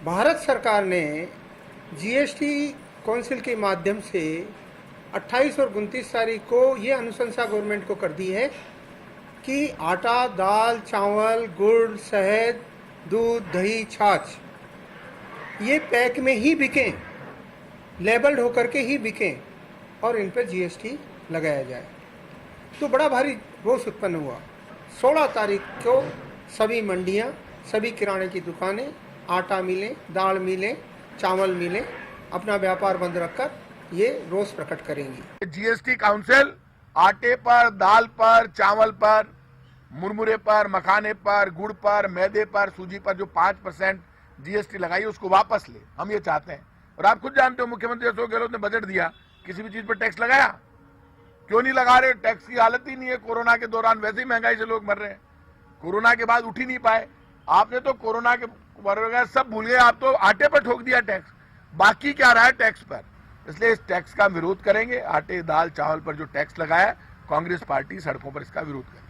भारत सरकार ने GST council के माध्यम से 28 और 29 तारीख को ये अनुशंसा गवर्नमेंट को कर दी है कि आटा, दाल, चावल, गुड़, शहद, दूध, दही, छाछ ये पैक में ही बिकें, लेबल्ड होकर के ही बिकें और इन पर जीएसटी लगाया जाए। तो बड़ा भारी रोष उत्पन्न हुआ। 16 तारीख को सभी मंडियां, सभी किराने की दुकानें, आटा मिलें, दाल मिलें, चावल मिलें, अपना व्यापार बंद रखकर ये रोष प्रकट करेंगी। जीएसटी काउंसिल आटे पर, दाल पर, चावल पर, मुरमुरे पर, मखाने पर, गुड़ पर, मैदे पर, सूजी पर जो 5% जीएसटी लगाई उसको वापस ले, हम ये चाहते हैं। और आप खुद जानते हो मुख्यमंत्री अशोक गहलोत ने बजट दिया, किसी भी चीज पर टैक्स लगाया? क्यों नहीं लगा रहे? टैक्स की हालत ही नहीं है। कोरोना के दौरान वैसे ही महंगाई से लोग मर रहे हैं, कोरोना के बाद उठ ही नहीं पाए। आपने तो कोरोना के वगैरह सब भूल गए, आप तो आटे पर ठोक दिया टैक्स, बाकी क्या रहा है टैक्स पर। इसलिए इस टैक्स का विरोध करेंगे। आटे, दाल, चावल पर जो टैक्स लगाया, कांग्रेस पार्टी सड़कों पर इसका विरोध करेगी।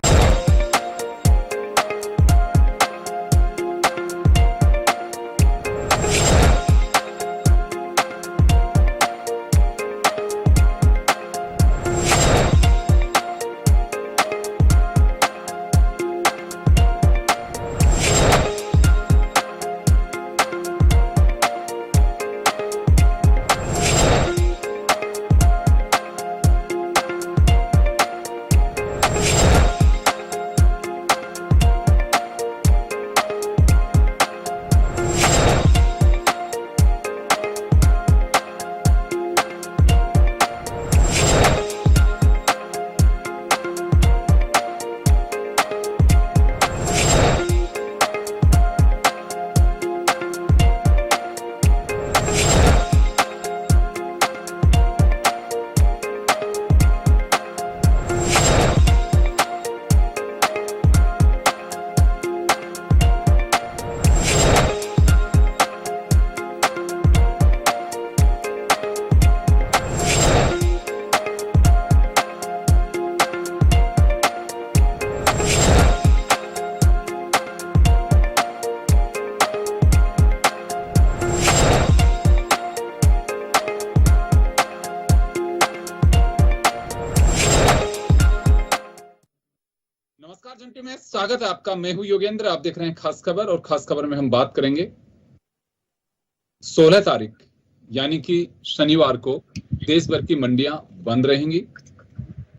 नमस्कार जंटी में स्वागत है आपका। मैं हूं योगेंद्र, आप देख रहे हैं खास खबर। और खास खबर में हम बात करेंगे 16 तारीख यानी कि शनिवार को देश भर की मंडियां बंद रहेंगी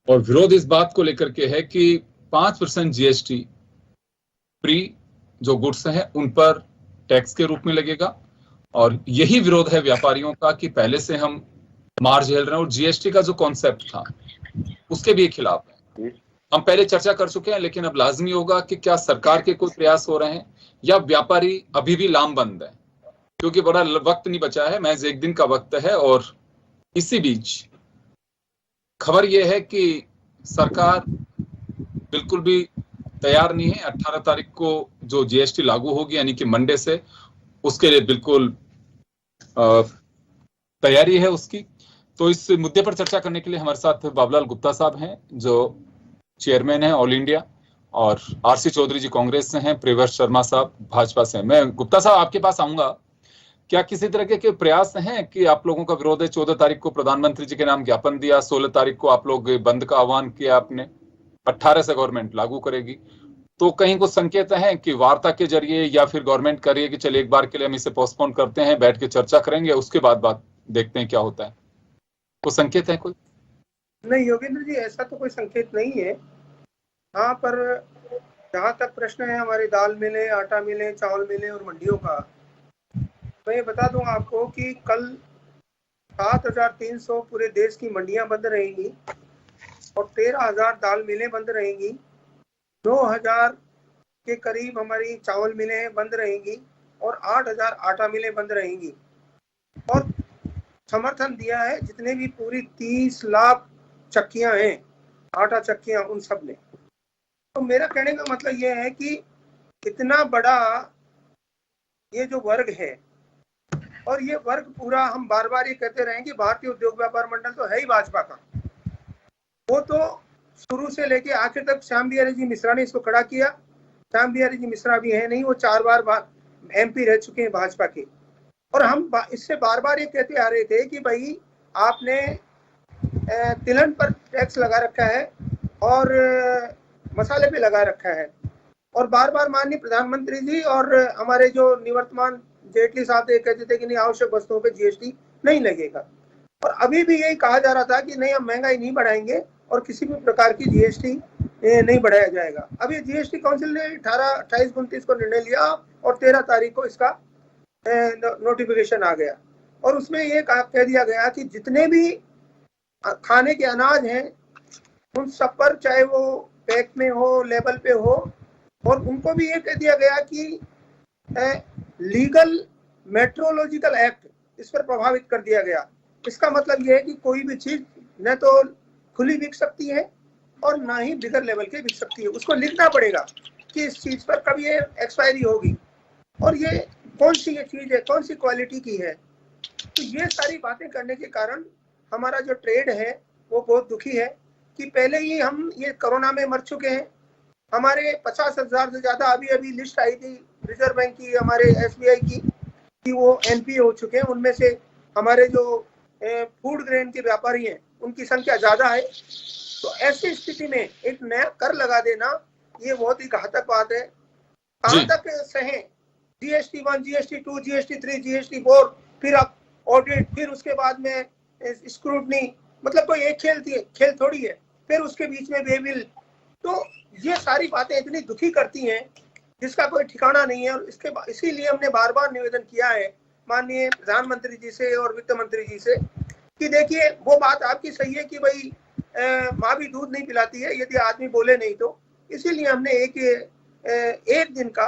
और विरोध इस बात को लेकर के है कि 5% जीएसटी फ्री जो गुड्स हैं उन पर टैक्स के रूप में लगेगा। और यही विरोध है व्यापारियों का कि पहले से हम मार झेल रहे हैं और जीएसटी का जो कॉन्सेप्ट था उसके भी खिलाफ है। हम पहले चर्चा कर चुके हैं, लेकिन अब लाजमी होगा कि क्या सरकार के कोई प्रयास हो रहे हैं या व्यापारी अभी भी लामबंद है, क्योंकि बड़ा वक्त नहीं बचा है, महज एक दिन का वक्त है। और इसी बीच खबर यह है कि सरकार बिल्कुल भी तैयार नहीं है। 18 तारीख को जो जीएसटी लागू होगी यानी कि मंडे से, उसके लिए बिल्कुल तैयारी है उसकी। तो इस मुद्दे पर चर्चा करने के लिए हमारे साथ बाबूलाल गुप्ता साहब हैं जो चेयरमैन है ऑल इंडिया, और आरसी चौधरी जी कांग्रेस से हैं, प्रियव्रत शर्मा साहब भाजपा से हैं। मैं गुप्ता साहब आपके पास आऊंगा। क्या किसी तरह के प्रयास हैं कि आप लोगों का विरोध है? 14 तारीख को प्रधानमंत्री जी के नाम ज्ञापन दिया, 16 तारीख को आप लोग बंद का आह्वान किया आपने, 18 से गवर्नमेंट लागू करेगी। तो कहीं कुछ संकेत हैं कि वार्ता के जरिए या फिर गवर्नमेंट करिए कि चलिए एक बार के लिए हम इसे पोस्टपोन करते हैं, बैठ के चर्चा करेंगे, उसके बाद बात देखते हैं क्या होता है? कुछ संकेत है कोई? नहीं योगेंद्र जी, ऐसा तो कोई संकेत नहीं है। हाँ, पर जहाँ तक प्रश्न है हमारे दाल मिले, आटा मिले, चावल मिले और मंडियों का, मैं बता दूं आपको कि कल 7,300 पूरे देश की मंडियां बंद रहेंगी और 13,000 दाल मिलें बंद रहेंगी, 9,000 के करीब हमारी चावल मिलें बंद रहेंगी और 8,000 आटा मिलें बंद रहेंगी। और समर्थन दिया है जितने भी पूरी 30 लाख चक्कियां हैं, आटा चक्कियां, उन सब ने। तो मेरा कहने का मतलब यह है कि इतना बड़ा ये जो वर्ग है, और ये वर्ग पूरा, हम बार बार ये कहते रहेंगे भारतीय उद्योग व्यापार मंडल तो है ही भाजपा का, वो तो शुरू से लेके आखिर तक श्याम बिहारी जी मिश्रा ने इसको खड़ा किया। श्याम बिहारी जी मिश्रा भी है नहीं, वो 4 बार MP रह चुके हैं भाजपा के। और हम इससे बार बार ये कहते आ रहे थे कि भाई आपने तिलहन पर टैक्स लगा रखा है और मसाले पे लगा रखा है, और बार बार माननीय प्रधानमंत्री जी और हमारे जो निवर्तमान जेटली साहब ये कहते थे कि नहीं आवश्यक वस्तुओं पे जीएसटी नहीं लगेगा, और अभी भी यही कहा जा रहा था कि नहीं हम महंगाई नहीं बढ़ाएंगे और किसी भी प्रकार की जीएसटी नहीं बढ़ाया जाएगा। अब ये जीएसटी काउंसिल ने 28-29 को निर्णय लिया और 13 तारीख को इसका नोटिफिकेशन आ गया, और उसमें ये कह दिया गया कि जितने भी खाने के अनाज हैं उन सब पर, चाहे वो पैक में हो, लेबल पे हो, और उनको भी ये कह दिया गया कि लीगल मेट्रोलॉजिकल एक्ट इस पर प्रभावित कर दिया गया। इसका मतलब ये है कि कोई भी चीज न तो खुली बिक सकती है और ना ही बिगर लेवल के बिक सकती है, उसको लिखना पड़ेगा कि इस चीज पर कब ये एक्सपायरी होगी और ये कौन सी ये चीज है, कौन सी क्वालिटी की है। तो ये सारी बातें करने के कारण हमारा जो ट्रेड है वो बहुत दुखी है कि पहले ही हम ये कोरोना में मर चुके हैं। हमारे 50,000 से ज्यादा अभी लिस्ट आई थी रिजर्व बैंक की, हमारे एसबीआई की, कि वो एनपीए हो चुके हैं। उनमें से हमारे जो फूड ग्रेन के व्यापारी हैं उनकी संख्या ज्यादा है। तो ऐसी स्थिति में एक नया कर लगा देना ये बहुत ही घातक बात है। कहाँ तक सहें जीएसटी 1, जीएसटी 2, जीएसटी 3, जीएसटी 4, फिर आप ऑडिट, फिर उसके बाद में स्क्रूटनी, मतलब कोई एक खेल थोड़ी है, फिर उसके बीच में बेबिल। तो ये सारी बातें इतनी दुखी करती हैं जिसका कोई ठिकाना नहीं है। और इसीलिए हमने बार बार निवेदन किया है माननीय प्रधानमंत्री जी से और वित्त मंत्री जी से कि देखिए वो बात आपकी सही है कि भाई माँ भी दूध नहीं पिलाती है यदि आदमी बोले नहीं तो। इसीलिए हमने एक दिन का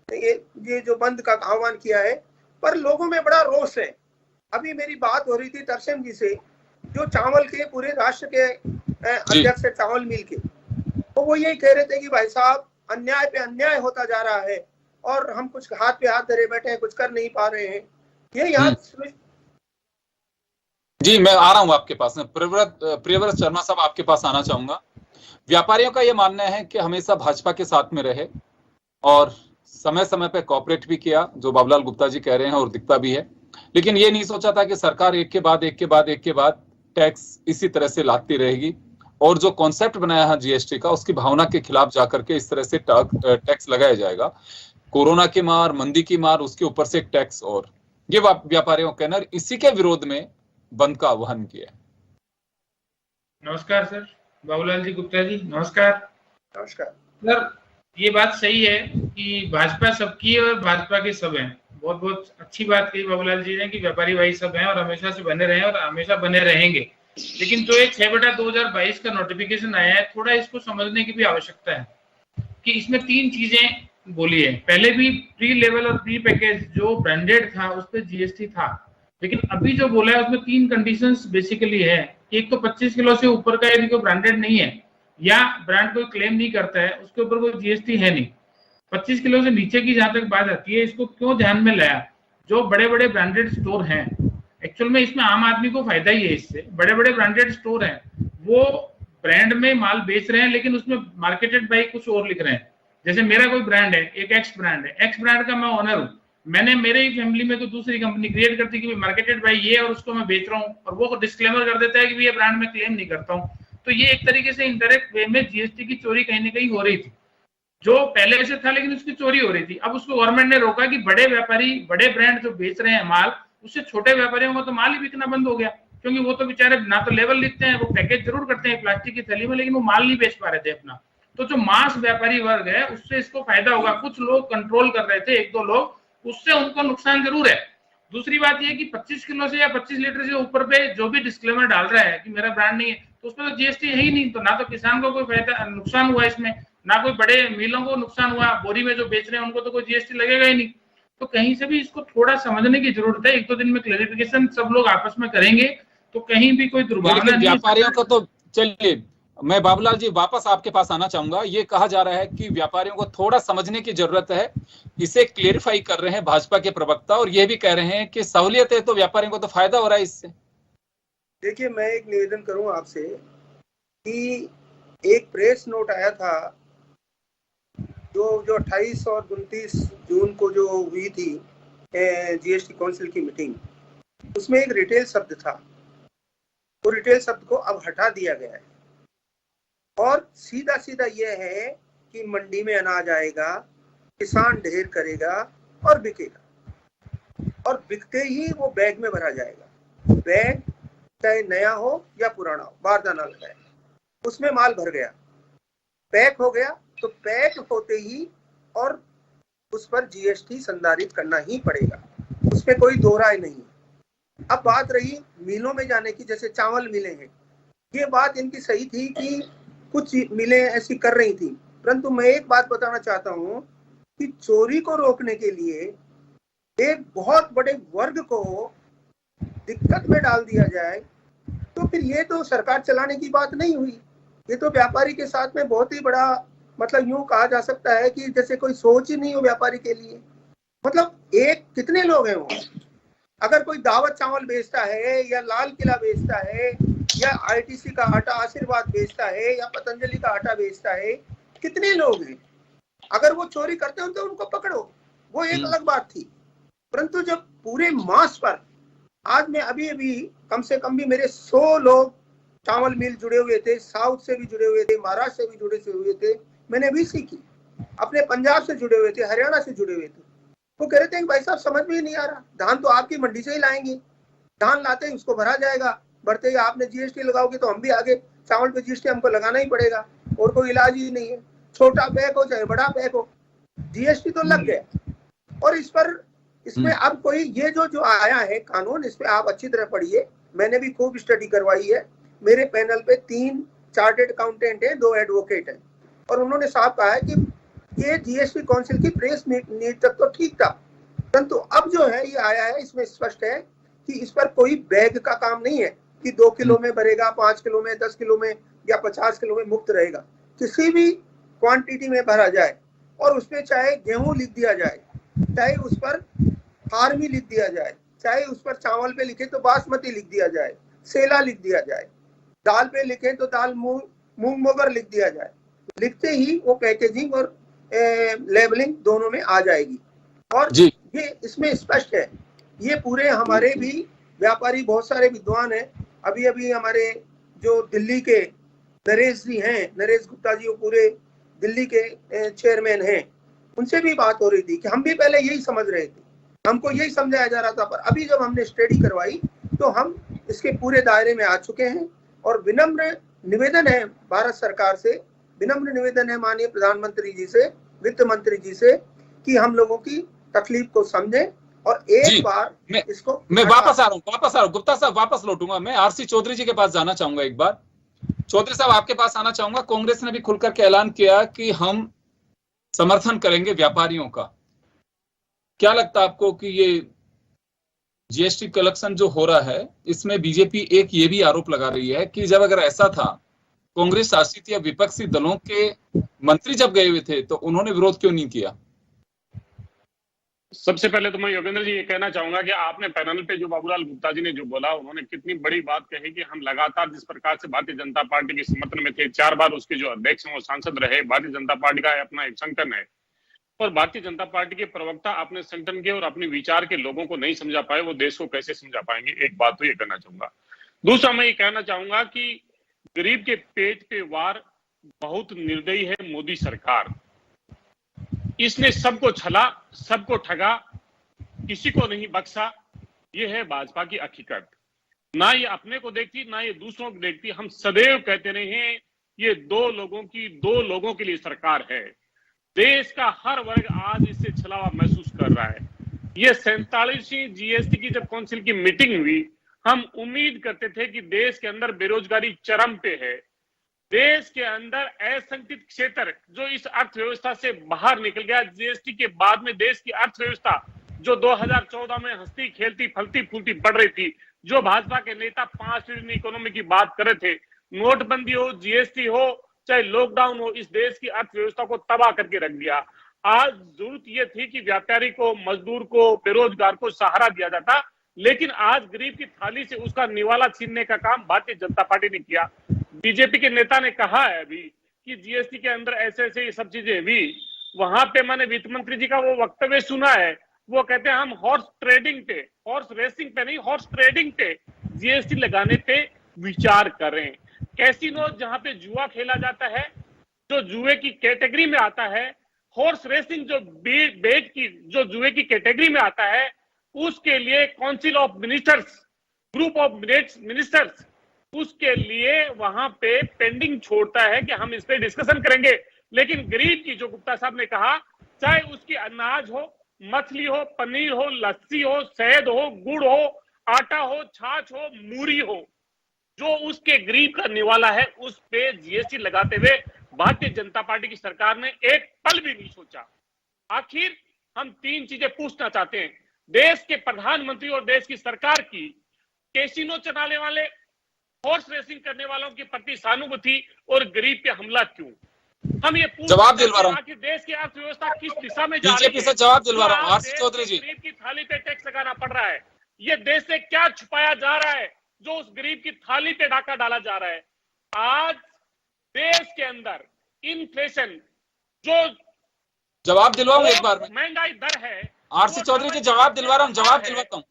ये जो बंद का आह्वान किया है, पर लोगों में बड़ा रोष है। अभी मेरी बात हो रही थी तरसेम जी से, जो चावल के पूरे राष्ट्र के अध्यक्ष है चावल मिल के, तो वो यही कह रहे थे कि भाई साहब अन्याय पे अन्याय होता जा रहा है और हम कुछ हाथ पे हाथ धरे बैठे हैं, कुछ कर नहीं पा रहे हैं। ये यहाँ जी मैं आ रहा हूँ आपके पास में। प्रियव्रत शर्मा साहब आपके पास आना चाहूंगा। व्यापारियों का ये मानना है कि हमेशा भाजपा के साथ में रहे और समय समय पे कॉपरेट भी किया, जो बाबूलाल गुप्ता जी कह रहे हैं और दिखता भी है, लेकिन ये नहीं सोचा था कि सरकार एक के बाद टैक्स इसी तरह से लाती रहेगी और जो कॉन्सेप्ट बनाया है जीएसटी का उसकी भावना के खिलाफ जाकर के इस तरह से टैक्स लगाया जाएगा। कोरोना की मार, मंदी की मार, उसके ऊपर से एक टैक्स, और ये व्यापारियों का कहना, इसी के विरोध में बंद का आह्वान किया। नमस्कार सर, बाबूलाल जी गुप्ता जी नमस्कार। नमस्कार सर, ये बात सही है कि भाजपा सबकी है और भाजपा के सब हैं। बहुत बहुत अच्छी बात कही बाबूलाल जी ने कि व्यापारी भाई सब हैं और हमेशा से बने रहे और हमेशा बने रहेंगे। लेकिन जो एक 6/2022 का नोटिफिकेशन आया है, थोड़ा इसको समझने की भी आवश्यकता है कि इसमें 3 चीजें बोली है। पहले भी प्री लेवल और प्री पैकेज जो ब्रांडेड था उस पर जीएसटी था, लेकिन अभी जो बोला है उसमें 3 कंडीशंस बेसिकली है। एक तो 25 किलो से ऊपर का यदि कोई ब्रांडेड नहीं है या ब्रांड कोई क्लेम नहीं करता है उसके ऊपर कोई जीएसटी है नहीं। 25 किलो से नीचे की जहां तक बात आती है, इसको क्यों ध्यान में लाया? जो बड़े बड़े ब्रांडेड स्टोर हैं, एक्चुअल में इसमें आम आदमी को फायदा ही है। इससे बड़े बड़े ब्रांडेड स्टोर हैं, वो ब्रांड में माल बेच रहे हैं लेकिन उसमें मार्केटेड बाय कुछ और लिख रहे हैं। जैसे मेरा कोई ब्रांड है, एक एक्स ब्रांड है, एक्स ब्रांड का मैं ओनर हूँ, मैंने मेरे ही फैमिली में तो दूसरी कंपनी क्रिएट करती है कि मार्केटेड बाय ये और उसको मैं बेच रहा हूँ, और वो डिस्क्लेमर कर देता है कि ये ब्रांड में क्लेम नहीं करता हूँ। तो ये एक तरीके से इनडायरेक्ट वे में जीएसटी की चोरी कहीं ना कहीं हो रही थी, जो पहले से था लेकिन उसकी चोरी हो रही थी। अब उसको गवर्नमेंट ने रोका कि बड़े व्यापारी, बड़े ब्रांड जो बेच रहे हैं माल, उससे छोटे व्यापारियों को तो माल ही बिकना बंद हो गया, क्योंकि वो तो बेचारे ना तो लेवल लिखते हैं, वो पैकेज जरूर करते हैं प्लास्टिक की थैली में, लेकिन वो माल नहीं बेच पा रहे थे अपना। तो जो मास व्यापारी वर्ग है उससे इसको फायदा होगा। कुछ लोग कंट्रोल कर रहे थे, 1-2 लोग, उससे उनको नुकसान जरूर है। दूसरी बात यह कि 25 किलो से या 25 लीटर से ऊपर पे जो भी डिस्क्लेमर डाल रहा है कि मेरा ब्रांड नहीं है, तो उसमें तो जीएसटी है ही नहीं। तो ना तो किसान को कोई फायदा नुकसान हुआ इसमें, ना कोई बड़े मिलों को नुकसान हुआ, बोरी में जो बेच रहे हैं उनको तो कोई जीएसटी लगेगा ही नहीं। तो कहीं से भी इसको थोड़ा समझने की जरूरत है। 1-2 दिन में क्लैरिफिकेशन सब लोग आपस में करेंगे तो कहीं भी कोई दुर्भावना नहीं। व्यापारियों को तो चलिए, मैं बाबूलाल जी वापस आपके पास आना चाहूंगा। ये कहा जा रहा है कि व्यापारियों को थोड़ा समझने की जरूरत है, इसे क्लेरिफाई कर रहे हैं भाजपा के प्रवक्ता, और ये भी कह रहे हैं कि सहूलियत है तो व्यापारियों को तो फायदा हो रहा है इससे। देखिए, मैं एक निवेदन करूं आपसे कि एक प्रेस नोट आया था जो 28 और 29 जून को जो हुई थी, जीएसटी काउंसिल की मीटिंग, उसमें एक रिटेल शब्द था, वो रिटेल शब्द को अब हटा दिया गया है और सीधा सीधा ये है कि मंडी में अनाज आएगा, किसान ढेर करेगा और बिकेगा, और बिकते ही वो बैग में भरा जाएगा। बैग चाहे नया हो या पुराना हो, बारदाना लगाएगा, उसमें माल भर गया, पैक हो गया, तो पैक होते ही और उस पर जीएसटी संधारित करना ही पड़ेगा, उसमें कोई दो राय नहीं। अब बात रही मिलों में जाने की, जैसे चावल मिलें हैं, ये बात इनकी सही थी कि कुछ मिलें ऐसी कर रही थी, परंतु मैं एक बात बताना चाहता हूं कि चोरी को रोकने के लिए एक बहुत बड़े वर्ग को दिक्कत में डाल दिया जाए, तो फिर ये तो सरकार चलाने की बात नहीं हुई, ये तो व्यापारी के साथ में बहुत ही बड़ा, मतलब यूं कहा जा सकता है कि जैसे कोई सोच ही नहीं हो व्यापारी के लिए। मतलब एक कितने लोग हैं वो, अगर कोई दावत चावल बेचता है या लाल किला बेचता है या आईटीसी का आटा आशीर्वाद बेचता है या पतंजलि का आटा बेचता है, कितने लोग हैं? अगर वो चोरी करते हो तो उनको पकड़ो, वो एक अलग बात थी, परंतु जब पूरे मास पर, आज मैं अभी कम से कम भी मेरे 100 लोग चावल मिल जुड़े हुए थे, साउथ से भी जुड़े हुए थे, महाराष्ट्र से भी जुड़े हुए थे, मैंने भी सीखी, अपने पंजाब से जुड़े हुए थे, हरियाणा से जुड़े हुए थे। वो कह रहे थे कि भाई साहब समझ में ही नहीं आ रहा, धान तो आपकी मंडी से ही लाएंगे, धान लाते ही उसको भरा जाएगा, भरते ही आपने जीएसटी लगाओगे तो हम भी आगे चावल पे जीएसटी हमको लगाना ही पड़ेगा, और कोई इलाज ही नहीं है, छोटा पैक हो चाहे बड़ा पैक हो, जीएसटी तो लग गया। और इस पर, इसमें अब कोई ये जो आया है कानून, इस पे आप अच्छी तरह पढ़िए, मैंने भी खूब स्टडी करवाई है, मेरे पैनल पे 3 चार्टेड अकाउंटेंट है, 2 एडवोकेट है, और उन्होंने साफ कहा है कि ये जीएसटी काउंसिल की प्रेस मीट तक तो ठीक था, परंतु अब जो है ये आया है, इसमें स्पष्ट है कि इस पर कोई बैग का काम नहीं है कि 2 किलो में भरेगा, 5 किलो में, 10 किलो में या 50 किलो में मुक्त रहेगा, किसी भी क्वांटिटी में भरा जाए, और उसमें चाहे गेहूं लिख दिया जाए, चाहे उस पर फार्मी लिख दिया जाए, चाहे उस पर चावल पे लिखे तो बासमती लिख दिया जाए, सेला लिख दिया जाए, दाल पे लिखे तो दाल मूंग मोगर लिख दिया जाए, लिखते ही वो पैकेजिंग और लेबलिंग दोनों में आ जाएगी। और ये इसमें स्पष्ट है, ये पूरे हमारे भी व्यापारी बहुत सारे विद्वान हैं, अभी हमारे जो दिल्ली के नरेश जी हैं, नरेश गुप्ता जी, वो पूरे दिल्ली के चेयरमैन हैं, उनसे भी बात हो रही थी कि हम भी पहले यही समझ रहे थे, हमको यही समझाया जा रहा था, पर अभी जब हमने स्टडी करवाई तो हम इसके पूरे दायरे में आ चुके हैं। और विनम्र निवेदन है भारत सरकार से, विनम्र निवेदन है माननीय प्रधानमंत्री जी से, वित्त मंत्री जी से, कि हम लोगों की तकलीफ को समझें और एक बार इसको। मैं वापस आ रहा हूँ गुप्ता साहब, वापस लौटूंगा, मैं आरसी चौधरी जी के पास जाना चाहूंगा एक बार। चौधरी साहब आपके पास आना चाहूंगा। कांग्रेस ने भी खुलकर के ऐलान किया कि हम समर्थन करेंगे व्यापारियों का, क्या लगता है आपको कि ये जीएसटी कलेक्शन जो हो रहा है, इसमें बीजेपी एक ये भी आरोप लगा रही है कि जब अगर ऐसा था, कांग्रेस शासित या विपक्षी दलों के मंत्री जब गए हुए थे तो उन्होंने विरोध क्यों नहीं किया? सबसे पहले तो मैं योगेंद्र जी ये कहना चाहूंगा कि आपने पैनल पे जो बाबूलाल गुप्ता जी ने जो बोला, उन्होंने कितनी बड़ी बात कही कि हम लगातार जिस प्रकार से भारतीय जनता पार्टी के समर्थन में थे, 4 बार उसके जो अध्यक्ष हैं वो सांसद रहे, भारतीय जनता पार्टी का अपना एक संगठन है, और भारतीय जनता पार्टी के प्रवक्ता अपने संगठन के और अपने विचार के लोगों को नहीं समझा पाए, वो देश को कैसे समझा पाएंगे? एक बात तो ये कहना चाहूंगा। दूसरा मैं ये कहना चाहूंगा कि गरीब के पेट पे वार बहुत निर्दयी है मोदी सरकार। इसने सबको छला, सबको ठगा, किसी को नहीं बख्शा। ये है भाजपा की हकीकत। ना ये अपने को देखती, ना ये दूसरों को देखती। हम सदैव कहते रहे हैं ये 2 लोगों के लिए सरकार है। देश का हर वर्ग आज इससे छला हुआ महसूस कर रहा है। ये 47वीं जीएसटी की जब काउंसिल की मीटिंग हुई, हम उम्मीद करते थे कि देश के अंदर बेरोजगारी चरम पे है, देश के अंदर असंगठित क्षेत्र जो इस अर्थव्यवस्था से बाहर निकल गया। जीएसटी के बाद में देश की अर्थव्यवस्था जो 2014 में हंसती खेलती फलती फूलती बढ़ रही थी, जो भाजपा के नेता 5 ट्रिलियन इकोनॉमी की बात कर रहे थे, नोटबंदी हो, जीएसटी हो, चाहे लॉकडाउन हो, इस देश की अर्थव्यवस्था को तबाह करके रख दिया। आज जरूरत यह थी कि व्यापारी को, मजदूर को, बेरोजगार को सहारा दिया जाता, लेकिन आज गरीब की थाली से उसका निवाला छीनने का काम भारतीय जनता पार्टी ने किया। बीजेपी के नेता ने कहा है अभी कि जीएसटी के अंदर ऐसे ऐसे ये सब चीजें हुई। वहां पे मैंने वित्त मंत्री जी का वो वक्तव्य सुना है, वो कहते हैं हम हॉर्स ट्रेडिंग पे, हॉर्स रेसिंग पे नहीं, हॉर्स ट्रेडिंग पे जीएसटी लगाने पे विचार करें। कैसीनो जहां पे जुआ खेला जाता है, जो जुए की कैटेगरी में आता है, हॉर्स रेसिंग जो बेट की, जो जुए की कैटेगरी में आता है, उसके लिए council of ministers, group of ministers उसके लिए वहां पे पेंडिंग छोड़ता है कि हम इस पे डिस्कशन करेंगे। लेकिन गरीब की, जो गुप्ता साहब ने कहा, चाहे उसकी अनाज हो, मछली हो, पनीर हो, लस्सी हो, शहद हो, गुड़ हो, आटा हो, छाछ हो, मूरी हो, जो उसके गरीब का निवाला है, उस पे जीएसटी लगाते हुए भारतीय जनता पार्टी की सरकार ने एक पल भी नहीं सोचा। आखिर हम 3 चीजें पूछना चाहते हैं देश के प्रधानमंत्री और देश की सरकार की। कैसीनो चलाने वाले, हॉर्स रेसिंग करने वालों के प्रति सहानुभूति और गरीब पे हमला क्यों? हम ये जवाब दिलवा रहा हूं, कि देश की अर्थव्यवस्था किस दिशा में जा रही है। बीजेपी से जवाब दिलवा रहा हूं। आरसी चौधरी जी, गरीब की थाली पे टैक्स लगाना पड़ रहा है, ये देश से क्या छुपाया जा रहा है जो उस गरीब की थाली पे डाका डाला जा रहा है? आज देश के अंदर इन्फ्लेशन, जो जवाब दिलवाऊं एक बार में, महंगाई दर है। आरसी चौधरी जी जवाब दिलवा रहा हूं, जवाब दिलवाता हूं।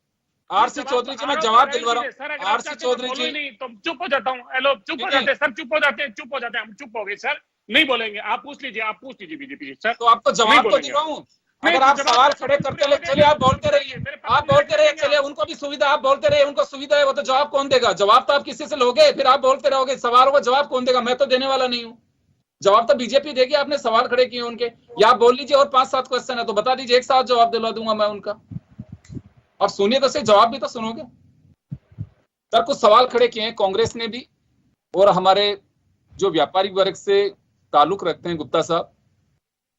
आरसी चौधरी जी मैं जवाब दिलवा रहा हूं। आरसी चौधरी जी, नहीं तो चुप हो जाता हूं। हेलो, चुप हो जाते हैं सर, चुप हो जाते हैं, चुप हो जाते हैं, हम चुप हो गए सर, नहीं बोलेंगे। आप पूछ लीजिए बीजेपी सर। तो आपको जवाब तो दिलवाऊं। अगर आप सवाल खड़े करते चलिए, आप बोलते रहिए, आप बोलते रहिए, चलिए उनको भी सुविधा, आप बोलते रहिए, उनको सुविधा है, वो तो जवाब कौन देगा? जवाब तो आप किसी से लोगे, फिर आप बोलते रहोगे। सवालों का जवाब कौन देगा? मैं तो देने वाला नहीं हूँ। जवाब तो बीजेपी देगी, आपने सवाल खड़े किए उनके। या आप बोल लीजिए और 5-7 क्वेश्चन है तो बता दीजिए, एक साथ जवाब दिलवा दूंगा मैं उनका। और सुनिए तो सही, जवाब भी तो सुनोगे। सर कुछ सवाल खड़े किए हैं कांग्रेस ने भी, और हमारे जो व्यापारी वर्ग से ताल्लुक रखते हैं गुप्ता साहब,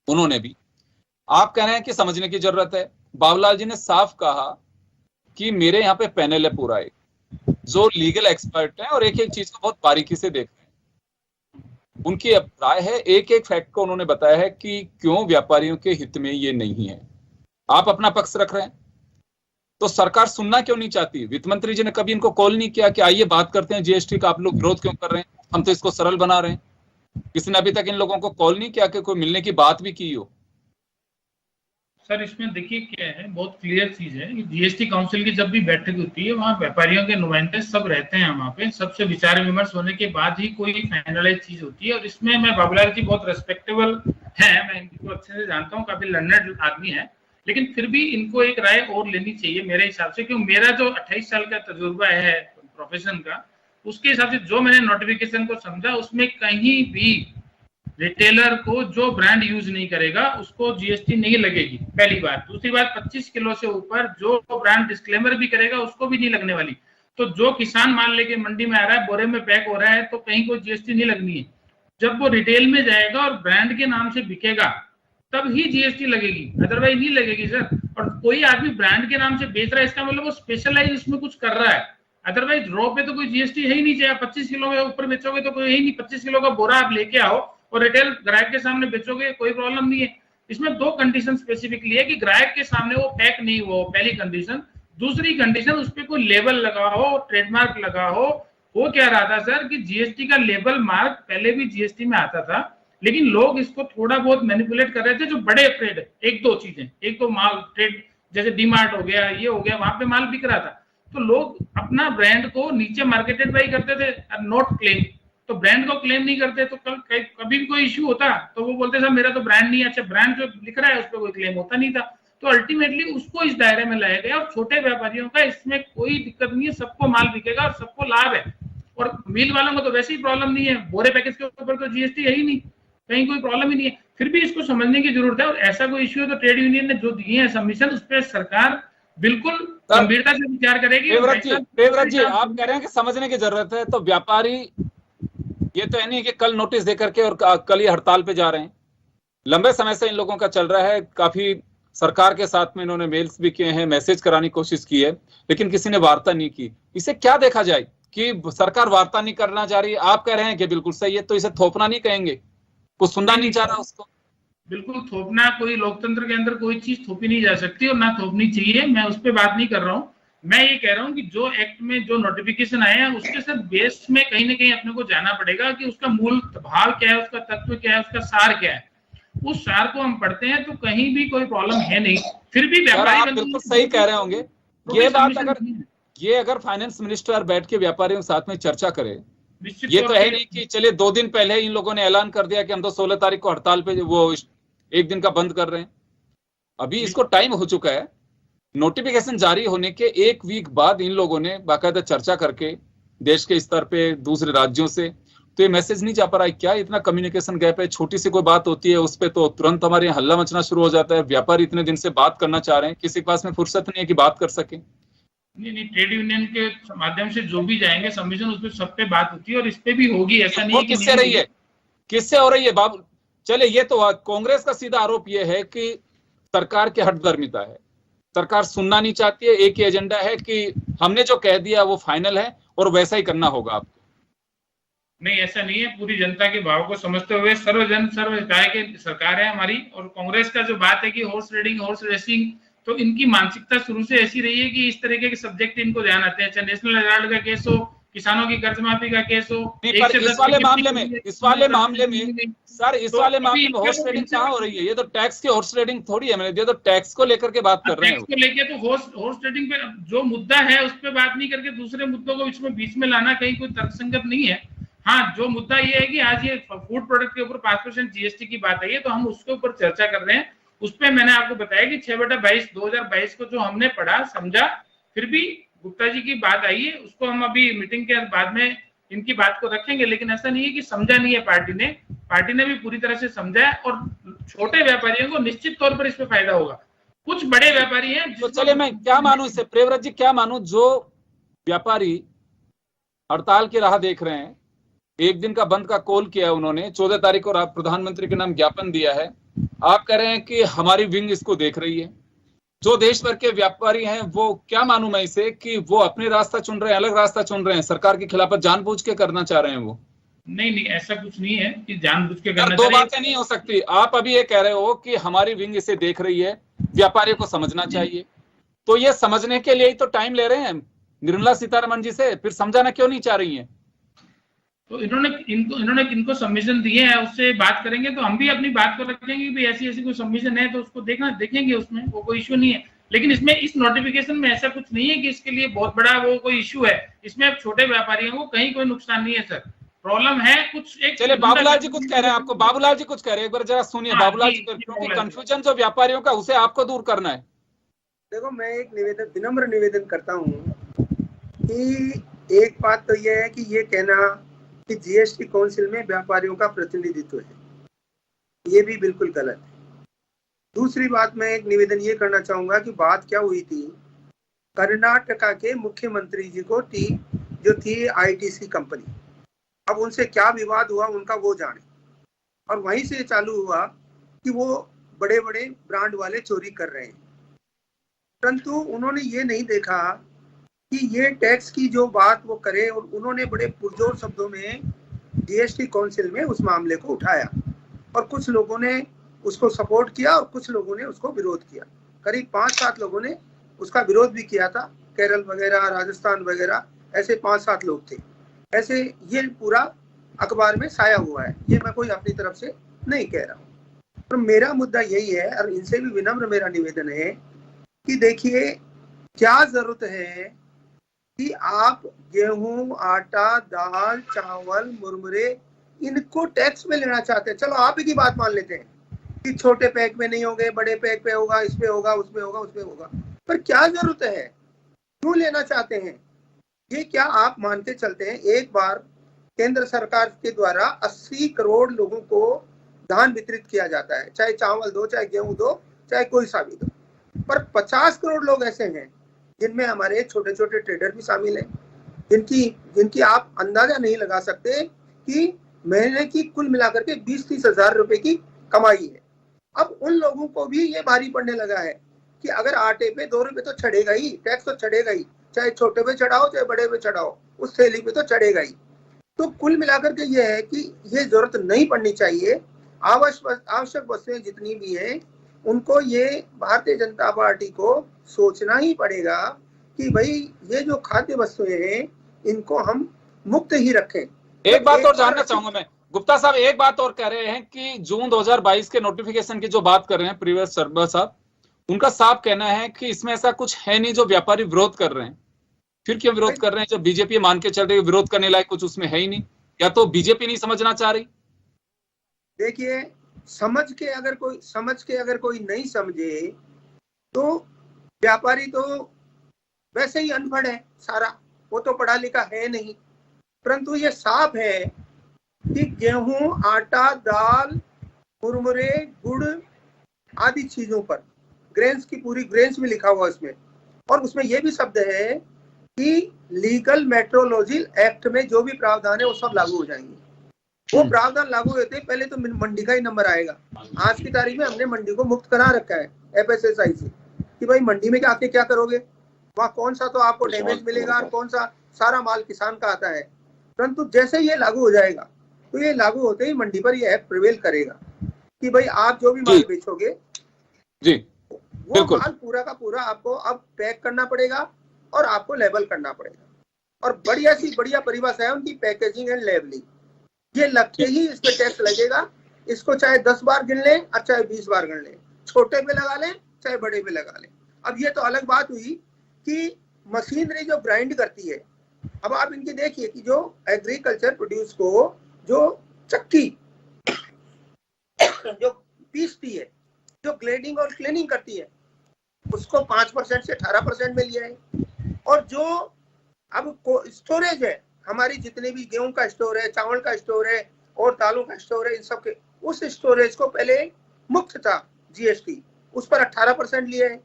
उन्होंने भी। आप कह रहे हैं कि समझने की जरूरत है। बाबूलाल जी ने साफ कहा कि मेरे यहाँ पे पैनल है पूरा एक, जो लीगल एक्सपर्ट है और एक एक चीज को बहुत बारीकी से देख रहे हैं। उनकी अभिप्राय है, एक एक फैक्ट को उन्होंने बताया है कि क्यों व्यापारियों के हित में ये नहीं है। आप अपना पक्ष रख रहे हैं, तो सरकार सुनना क्यों नहीं चाहती? वित्त मंत्री जी ने कभी इनको कॉल नहीं किया कि आइए बात करते हैं जीएसटी का, आप लोग विरोध क्यों कर रहे हैं, हम तो इसको सरल बना रहे हैं? किसी ने अभी तक इन लोगों को कॉल नहीं किया कि कोई मिलने की बात भी की हो? सर इसमें देखिए क्या है, बहुत क्लियर चीज है कि जीएसटी काउंसिल की जब भी बैठक होती है, वहाँ व्यापारियों के नुमाइंदे सब रहते हैं वहाँ पे, सबसे विचार विमर्श होने के बाद ही कोई फाइनलाइज चीज होती है। और इसमें मैं बाबूलाल जी बहुत रेस्पेक्टेबल है, मैं इनको अच्छे से जानता हूँ, काफी लर्नड आदमी है, लेकिन फिर भी इनको एक राय और लेनी चाहिए मेरे हिसाब से, क्योंकि मेरा जो 28 साल का तजुर्बा है प्रोफेशन का, उसके हिसाब से जो मैंने नोटिफिकेशन को समझा, उसमें कहीं भी रिटेलर को जो ब्रांड यूज नहीं करेगा उसको जीएसटी नहीं लगेगी, पहली बात। दूसरी बात, 25 किलो से ऊपर जो ब्रांड डिस्क्लेमर भी करेगा उसको भी नहीं लगने वाली। तो जो किसान माल लेके मंडी में आ रहा है, बोरे में पैक हो रहा है, तो कहीं कोई जीएसटी नहीं लगनी है। जब वो रिटेल में जाएगा और ब्रांड के नाम से बिकेगा तब ही जीएसटी लगेगी, अदरवाइज नहीं लगेगी सर। और कोई आदमी ब्रांड के नाम से बेच रहा है, इसका मतलब वो स्पेशलाइज उसमें कुछ कर रहा है, अदरवाइज रॉ पे तो कोई जीएसटी है ही नहीं। चाहे 25 किलो के ऊपर बेचोगे तो कोई है ही नहीं। 25 किलो का बोरा आप लेके आओ और रिटेल ग्राहक के सामने बेचोगे, कोई प्रॉब्लम नहीं है। इसमें 2 कंडीशन स्पेसिफिकली है कि ग्राहक के सामने वो पैक नहीं हुआ, पहली कंडीशन। दूसरी कंडीशन, उस पर कोई लेबल लगा हो, ट्रेडमार्क लगा हो। वो क्या रहा था सर कि जीएसटी का लेबल मार्क पहले भी जीएसटी में आता था, लेकिन लोग इसको थोड़ा बहुत मैनिपुलेट कर रहे थे। जो बड़े ट्रेड, 1-2 चीजें, एक तो माल ट्रेड जैसे डीमार्ट हो गया, ये हो गया, वहां पे माल बिक रहा था, तो लोग अपना ब्रांड को नीचे मार्केटेड बाई करते थे, नॉट क्लेम। तो ब्रांड को क्लेम नहीं करते तो कभी भी कोई इश्यू होता तो वो बोलते सर मेरा तो ब्रांड नहीं है। अच्छा, ब्रांड जो लिख रहा है उस पर कोई क्लेम होता नहीं था। तो अल्टीमेटली उसको इस दायरे में लाया गया। और छोटे व्यापारियों का इसमें कोई दिक्कत नहीं है, सबको माल बिकेगा और सबको लाभ है। और मिल वालों को तो वैसे ही प्रॉब्लम नहीं है, बोरे पैकेज के ऊपर तो जीएसटी है ही नहीं, कहीं कोई प्रॉब्लम ही नहीं है। फिर भी इसको समझने की जरूरत है। और ऐसा कोई इश्यू है तो ट्रेड यूनियन ने जो दिए हैं सबमिशन, उस पर सरकार बिल्कुल गंभीरता से विचार करेगी। देवव्रत जी, आप कह रहे हैं कि समझने की जरूरत है, तो व्यापारी ये तो है नहीं कि कल नोटिस दे करके और कल ही हड़ताल पे जा रहे हैं। लंबे समय से इन लोगों का चल रहा है, काफी सरकार के साथ में इन्होंने मेल्स भी किए हैं, मैसेज कराने की कोशिश की है, लेकिन किसी ने वार्ता नहीं की। इसे क्या देखा जाए कि सरकार वार्ता नहीं करना चाह रही? आप कह रहे हैं कि बिल्कुल सही है, तो इसे थोपना नहीं कहेंगे? कुछ सुनना नहीं चाह रहा उसको? बिल्कुल थोपना, कोई लोकतंत्र के अंदर कोई चीज थोपी नहीं जा सकती और ना थोपनी चाहिए, मैं उस पर बात नहीं कर रहा हूँ। मैं ये कह रहा हूँ कि जो एक्ट में जो नोटिफिकेशन आए हैं उसके साथ बेस में कहीं ना कहीं अपने को जाना पड़ेगा कि उसका मूल भाव क्या है, उसका तत्व क्या है, उसका सार क्या है। उस सार को हम पढ़ते हैं तो कहीं भी कोई प्रॉब्लम है नहीं। फिर भी व्यापारी आप बिल्कुल सही कह रहे होंगे। ये बात अगर फाइनेंस मिनिस्टर बैठ के व्यापारियों के साथ में चर्चा करे, ये तो है नहीं कि चलिए 2 दिन पहले इन लोगों ने ऐलान कर दिया कि हम तो 16 तारीख को हड़ताल पे वो 1 दिन का बंद कर रहे हैं। अभी इसको टाइम हो चुका है। नोटिफिकेशन जारी होने के 1 वीक बाद इन लोगों ने बाकायदा चर्चा करके देश के स्तर पे दूसरे राज्यों से, तो ये मैसेज नहीं जा पा रहा है क्या? इतना कम्युनिकेशन गैप है। छोटी सी कोई बात होती है उस पर तो तुरंत हमारे यहाँ हल्ला मचना शुरू हो जाता है। व्यापारी इतने दिन से बात करना चाह रहे हैं, किसी के पास में फुर्सत नहीं है कि बात कर सके। नहीं, ट्रेड यूनियन के माध्यम से जो भी जाएंगे सबमिशन, उसमें सब पे बात होती है और इस पे भी होगी। ऐसा नहीं है कि किससे रही है, किससे हो रही है बाबू? चले, ये तो कांग्रेस का सीधा आरोप ये है कि सरकार की हठधर्मिता है, सरकार सुनना नहीं चाहती है। एक ही एजेंडा है कि हमने जो कह दिया वो फाइनल है और वैसा ही करना होगा आपको। नहीं, ऐसा नहीं है। पूरी जनता के भाव को समझते हुए सर्वजन सर्वहिताय की सरकार है हमारी। और कांग्रेस का जो बात है कि हॉर्स ट्रेडिंग, हॉर्स रेसिंग, तो इनकी मानसिकता शुरू से ऐसी रही है कि इस तरीके के सब्जेक्ट इनको ध्यान आते हैं, चाहे नेशनल हेराल्ड का केस हो, किसानों की कर्ज माफी का केस हो। इस वाले मामले में सर, इस वाले मामले में हॉर्स ट्रेडिंग कहाँ हो रही है? ये तो टैक्स की हॉर्स ट्रेडिंग थोड़ी है। मैंने ये तो टैक्स को लेकर के बात कर रहे हैं। टैक्स को लेके तो हॉर्स ट्रेडिंग पे जो मुद्दा है उस पर बात नहीं करके दूसरे मुद्दों को बीच में लाना कहीं कोई तर्कसंगत नहीं है। हाँ, जो मुद्दा ये है कि आज ये फूड प्रोडक्ट के ऊपर 5% जीएसटी की बात आई है, तो हम उसके ऊपर चर्चा कर रहे हैं। उस पे मैंने आपको बताया कि 6/22/2022 को जो हमने पढ़ा समझा, फिर भी गुप्ता जी की बात आई है, उसको हम अभी मीटिंग के बाद में इनकी बात को रखेंगे। लेकिन ऐसा नहीं है कि समझा नहीं है पार्टी ने भी पूरी तरह से समझा है। और छोटे व्यापारियों को निश्चित तौर पर इस पे फायदा होगा। कुछ बड़े व्यापारी हैं तो चले, मैं क्या मानूं इससे, प्रियव्रत जी क्या मानूं? जो व्यापारी हड़ताल की राह देख रहे हैं, 1 दिन का बंद का कॉल किया उन्होंने, 14 तारीख को प्रधानमंत्री के नाम ज्ञापन दिया है। आप कह रहे हैं कि हमारी विंग इसको देख रही है। जो देश भर के व्यापारी हैं वो क्या मानूं मैं इसे कि वो अपने रास्ता चुन रहे हैं, अलग रास्ता चुन रहे हैं, सरकार के खिलाफ जानबूझ के करना चाह रहे हैं वो? नहीं, ऐसा कुछ नहीं है कि जानबूझ के करना। 2 बातें नहीं हो सकती। आप अभी ये कह रहे हो कि हमारी विंग इसे देख रही है, व्यापारियों को समझना चाहिए। तो ये समझने के लिए ही तो टाइम ले रहे हैं निर्मला सीतारमण जी से, फिर समझाना क्यों नहीं चाह रही है? तो इन्होंने किनको सबमिशन दिए हैं उससे बात करेंगे, तो हम भी अपनी बात को रखेंगे कि ऐसी कोई सबमिशन है तो उसको देखेंगे, उसमें वो कोई इश्यू नहीं है। लेकिन इसमें इस नोटिफिकेशन में ऐसा कुछ नहीं है कि इसके लिए बहुत बड़ा वो कोई इश्यू है। इसमें अब छोटे व्यापारियों को कहीं कोई नुकसान नहीं है सर। प्रॉब्लम है कुछ एक। चलिए, बाबूलाल जी कुछ कह रहे हैं आपको, बाबूलाल जी कुछ कह रहे हैं, एक बार जरा सुनिए बाबूलाल जी, क्योंकि कंफ्यूजन जो व्यापारियों का उसे आपको दूर करना है। देखो, मैं एक विनम्र निवेदन करता हूँ कि एक बात तो यह है कि ये कहना कि जीएसटी काउंसिल में व्यापारियों का प्रतिनिधित्व है, ये भी बिल्कुल गलत है। दूसरी बात, मैं एक निवेदन ये करना चाहूंगा कि बात क्या हुई थी, कर्नाटका के मुख्यमंत्री जी को जो थी आईटीसी कंपनी, अब उनसे क्या विवाद हुआ उनका वो जाने। और वहीं से चालू हुआ कि वो बड़े बड़े ब्रांड वाले चोरी कर रहे हैं, परंतु उन्होंने ये नहीं देखा कि ये टैक्स की जो बात वो करे, और उन्होंने बड़े पुरजोर शब्दों में जीएसटी काउंसिल में उस मामले को उठाया और कुछ लोगों ने उसको सपोर्ट किया और कुछ लोगों ने उसको विरोध किया। करीब 5-7 लोगों ने उसका विरोध भी किया था, केरल वगैरह, राजस्थान वगैरह, ऐसे 5-7 लोग थे। ऐसे ये पूरा अखबार में छाया हुआ है, ये मैं कोई अपनी तरफ से नहीं कह रहा हूँ। तो मेरा मुद्दा यही है, और इनसे भी विनम्र मेरा निवेदन है कि देखिए, क्या जरूरत है कि आप गेहूं, आटा, दाल, चावल, मुरमुरे, इनको टैक्स में लेना चाहते हैं। चलो आप ही की बात मान लेते हैं कि छोटे पैक में नहीं होंगे, बड़े पैक पे होगा, इस पे होगा, उसमें होगा, उसमें होगा, पर क्या जरूरत है, क्यों लेना चाहते हैं? ये क्या आप मान के चलते हैं एक बार केंद्र सरकार के द्वारा 80 करोड़ लोगों को धान वितरित किया जाता है, चाहे चावल दो, चाहे गेहूं दो, चाहे कोई सा भी दो, पर 50 करोड़ लोग ऐसे हैं जिनमें हमारे छोटे छोटे ट्रेडर भी शामिल हैं, जिनकी आप अंदाजा नहीं लगा सकते कि महीने की कुल मिलाकर के 20-30 हजार रुपए की कमाई है। अब उन लोगों को भी ये भारी पड़ने लगा है कि अगर आटे पे 2 रुपए तो चढ़ेगा ही, टैक्स तो चढ़ेगा ही, चाहे छोटे पे चढ़ाओ चाहे बड़े पे चढ़ाओ, उस थैली पे तो चढ़ेगा ही। तो कुल मिलाकर के ये है कि ये जरूरत नहीं पड़नी चाहिए। आवश्यक वस्तुएं जितनी भी हैं उनको ये भारतीय जनता पार्टी को सोचना ही पड़ेगा कि भाई ये जो खाद्य वस्तुएं हैं इनको हम मुक्त ही रखें। एक बात और जानना चाहूंगा मैं, गुप्ता साहब एक बात और कह रहे हैं कि जून 2022 के नोटिफिकेशन की जो बात कर रहे हैं प्रीवियस शर्मा साहब, उनका साफ कहना है कि इसमें ऐसा कुछ है नहीं जो व्यापारी विरोध कर रहे हैं। फिर क्यों विरोध कर रहे हैं जब बीजेपी मान के चल रही है विरोध करने लायक कुछ उसमें है ही नहीं? या तो बीजेपी नहीं समझना चाह रही? देखिए, समझ के अगर कोई नहीं समझे तो व्यापारी तो वैसे ही अनपढ़ है सारा, वो तो पढ़ा लिखा है नहीं। परंतु ये साफ है कि गेहूं, आटा, दाल, मुरमुरे, गुड़ आदि चीजों पर ग्रेन्स की पूरी ग्रेन्स में लिखा हुआ इसमें, और उसमें यह भी शब्द है कि लीगल मेट्रोलॉजी एक्ट में जो भी प्रावधान है वो सब लागू हो जाएंगे। वो प्रावधान लागू होते पहले तो मंडी का ही नंबर आएगा। आज की तारीख में हमने मंडी को मुक्त करा रखा है FSSAI से कि भाई मंडी में आके क्या करोगे, वहाँ कौन सा तो आपको डैमेज मिलेगा और कौन सा सारा माल किसान का आता है। परंतु जैसे ये लागू हो जाएगा तो ये लागू होते ही मंडी पर ये एक्ट प्रिवेल करेगा कि भाई आप जो भी माल बेचोगे जी वो माल पूरा का पूरा आपको अब पैक करना पड़ेगा और आपको लेबल करना पड़ेगा। और बढ़िया परिभाषा है उनकी, पैकेजिंग एंड लेबलिंग। ये लगते ही इस पे टैक्स लगेगा। इसको चाहे 10 बार गिन लें और चाहे 20 बार गिन लें, छोटे पे लगा लें चाहे बड़े पे लगा लें। अब ये तो अलग बात हुई कि मशीनरी जो ग्राइंड करती है, अब आप इनकी देखिए कि जो एग्रीकल्चर प्रोड्यूस को जो चक्की जो पीसती है, जो ग्लेडिंग और क्लीनिंग करती है, उसको 5% से 18% में लिया है। और जो अब स्टोरेज है, हमारी जितने भी गेहूं का स्टोर है, चावल का स्टोर है और दालों का स्टोर है, इन सब के उस स्टोरेज को पहले मुक्त था GST, उस पर 18% लिया है।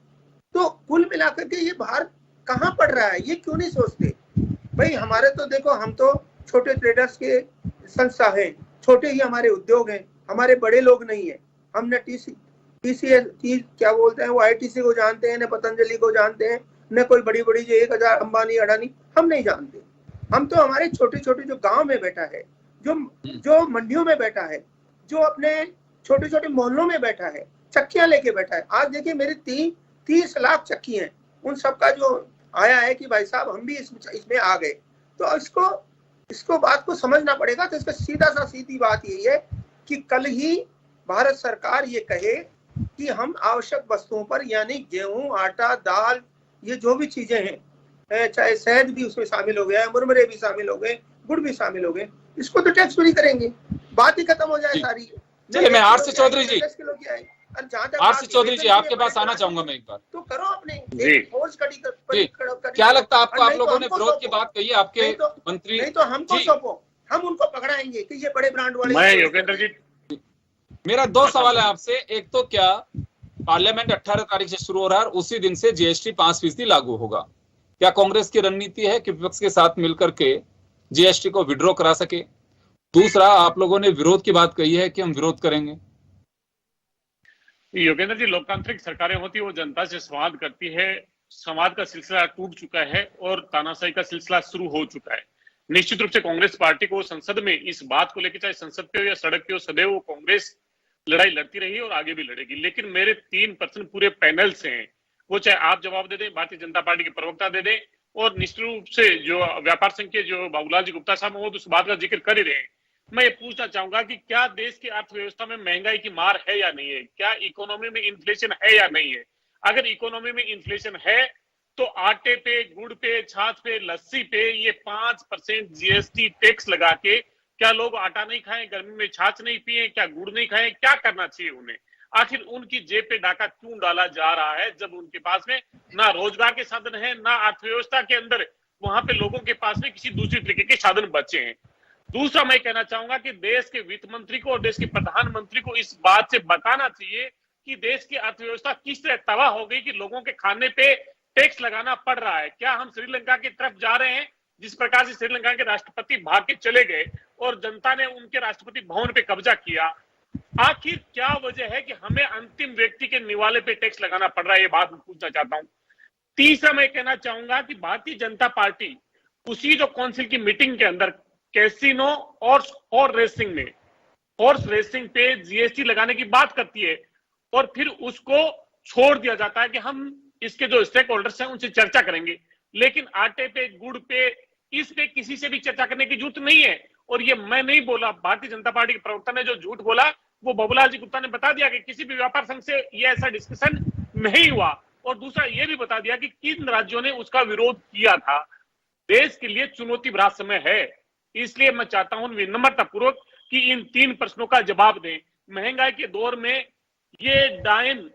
तो कुल मिलाकर के ये बाहर कहाँ पड़ रहा है, ये क्यों नहीं सोचते भाई? हमारे तो देखो, हम तो छोटे ट्रेडर्स के संस्था हैं, छोटे ही हमारे उद्योग हैं, हमारे बड़े लोग नहीं है। हमने TCS क्या बोलते हैं वो ITC को जानते हैं, न पतंजलि को जानते हैं, न कोई बड़ी बड़ी जो 1000 अंबानी अडानी, हम नहीं जानते। हम तो हमारे छोटे छोटे जो गांव में बैठा है, जो मंडियों में बैठा है, जो अपने छोटे छोटे मोहल्लों में बैठा है, चक्कियां लेके बैठा है। आज देखिए मेरी 30 लाख चक्की हैं, उन सबका जो आया है कि भाई साहब हम भी इसमें आ गए। तो इसको बात को समझना पड़ेगा। तो इसका सीधी बात यही है कि कल ही भारत सरकार ये कहे कि हम आवश्यक वस्तुओं पर, यानी गेहूं, आटा, दाल, ये जो भी चीजें हैं, चाहे शहद भी उसमें शामिल हो गया, मुरमुरे भी शामिल हो गए, गुड़ भी शामिल हो गए, इसको तो टैक्स फ्री करेंगे, बात ही खत्म हो जाए सारी। चलिए, मैं आरसी चौधरी जी, आरसी चौधरी जी आपके पास आना चाहूंगा मैं एक बार। तो करो अपने फोर्स कड़ी। क्या लगता है आपको? आप लोगों ने विरोध की बात कही है, आपके मंत्री नहीं तो हमको सौंपो, हम उनको पकड़ाएंगे कि ये बड़े ब्रांड वाले। मैं योगेंद्र जी, मेरा 2 सवाल है आपसे। एक तो क्या पार्लियामेंट 18 तारीख से शुरू हो रहा है और उसी दिन से GST 5% लागू होगा? क्या कांग्रेस की रणनीति है कि विपक्ष के साथ मिलकर के GST को विड्रॉ करा सके? दूसरा, आप लोगों ने विरोध की बात कही है कि हम विरोध करेंगे। योगेंद्र जी, लोकतांत्रिक सरकारें होती है वो जनता से संवाद करती है। संवाद का सिलसिला टूट चुका है और तानाशाही का सिलसिला शुरू हो चुका है। निश्चित रूप से कांग्रेस पार्टी को संसद में इस बात को लेकर, चाहे संसद पे हो या सड़क पे हो, सदैव कांग्रेस लड़ाई लड़ती रही और आगे भी लड़ेगी। लेकिन मेरे 3% पूरे पैनल से हैं, वो चाहे आप जवाब दे दें, भारतीय जनता पार्टी के प्रवक्ता दे दें, और निश्चित रूप से जो व्यापार संघ के जो बाबूलाल जी गुप्ता साहब, वो तो उस बात का जिक्र कर ही रहे हैं। मैं ये पूछना चाहूंगा कि क्या देश की अर्थव्यवस्था में महंगाई की मार है या नहीं है? क्या इकोनॉमी में इन्फ्लेशन है या नहीं है? अगर इकोनॉमी में इन्फ्लेशन है तो आटे पे, गुड़ पे, छाछ पे, लस्सी पे ये 5% GST टैक्स लगा के क्या लोग आटा नहीं खाएं, गर्मी में छाछ नहीं पिए, क्या गुड़ नहीं खाएं? क्या करना चाहिए उन्हें? आखिर उनकी जेब पे डाका क्यों डाला जा रहा है जब उनके पास में ना रोजगार के साधन है, ना अर्थव्यवस्था के अंदर वहां पे लोगों के पास में किसी दूसरी तरीके के साधन बचे हैं। दूसरा, मैं कहना चाहूंगा कि देश के वित्त मंत्री को और देश के प्रधानमंत्री को इस बात से बताना चाहिए कि देश की अर्थव्यवस्था किस तरह तबाह हो गई कि लोगों के खाने पे टैक्स लगाना पड़ रहा है। क्या हम श्रीलंका की तरफ जा रहे हैं, जिस प्रकार से श्रीलंका के राष्ट्रपति भाग के चले गए और जनता ने उनके राष्ट्रपति भवन पे कब्जा किया? आखिर क्या वजह है कि हमें अंतिम व्यक्ति के निवाले पे टैक्स लगाना पड़ रहा है? ये बात मैं पूछना चाहता हूं। तीसरा, मैं कहना चाहूंगा कि भारतीय जनता पार्टी उसी जो काउंसिल की मीटिंग के अंदर कैसीनो और हॉर्स रेसिंग पे GST लगाने की बात करती है और फिर उसको छोड़ दिया जाता है कि हम इसके जो स्टेक होल्डर्स हैं उनसे चर्चा करेंगे। लेकिन आटे पे, गुड़ पे, इस पे किसी से भी चर्चा करने की जरूरत नहीं है। और ये मैं नहीं बोला, भारतीय जनता पार्टी के प्रवक्ता ने जो झूठ बोला वो बाबूलाल जी गुप्ता ने बता दिया कि किसी भी व्यापार संघ से ये ऐसा डिस्कशन नहीं हुआ। और दूसरा ये भी बता दिया कि किन राज्यों ने उसका विरोध किया था। देश के लिए चुनौती भरा समय है, इसलिए मैं चाहता हूं विनम्रता पूर्वक कि इन 3 प्रश्नों का जवाब दें। महंगाई के दौर में ये डायन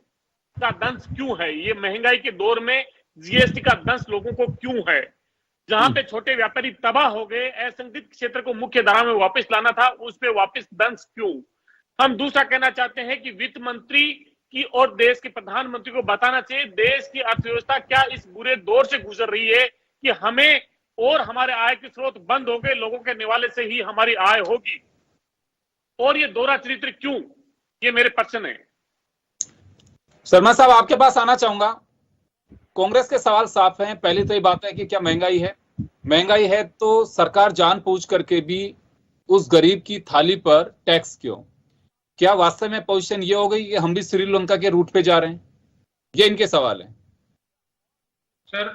का दंश क्यों है? ये महंगाई के दौर में जीएसटी का दंश लोगों को क्यों है? जहां पे छोटे व्यापारी तबाह हो गए, असंगठित क्षेत्र को मुख्य धारा में वापस लाना था, उस पे वापस दंश क्यों? हम दूसरा कहना चाहते हैं कि वित्त मंत्री की और देश के प्रधानमंत्री को बताना चाहिए देश की अर्थव्यवस्था क्या इस बुरे दौर से गुजर रही है कि हमें और हमारे आय के स्रोत बंद हो गए, लोगों के निवाले से ही हमारी आय होगी। और ये दोहरा चरित्र क्यों? ये मेरे प्रश्न है। शर्मा साहब आपके पास आना चाहूंगा। कांग्रेस के सवाल साफ हैं। पहली तो ये बात है कि क्या महंगाई है? महंगाई है तो सरकार जानबूझ करके भी उस गरीब की थाली पर टैक्स क्यों? क्या वास्तव में पोजीशन ये हो गई कि हम भी श्रीलंका के रूट पे जा रहे हैं? ये इनके सवाल हैं। सर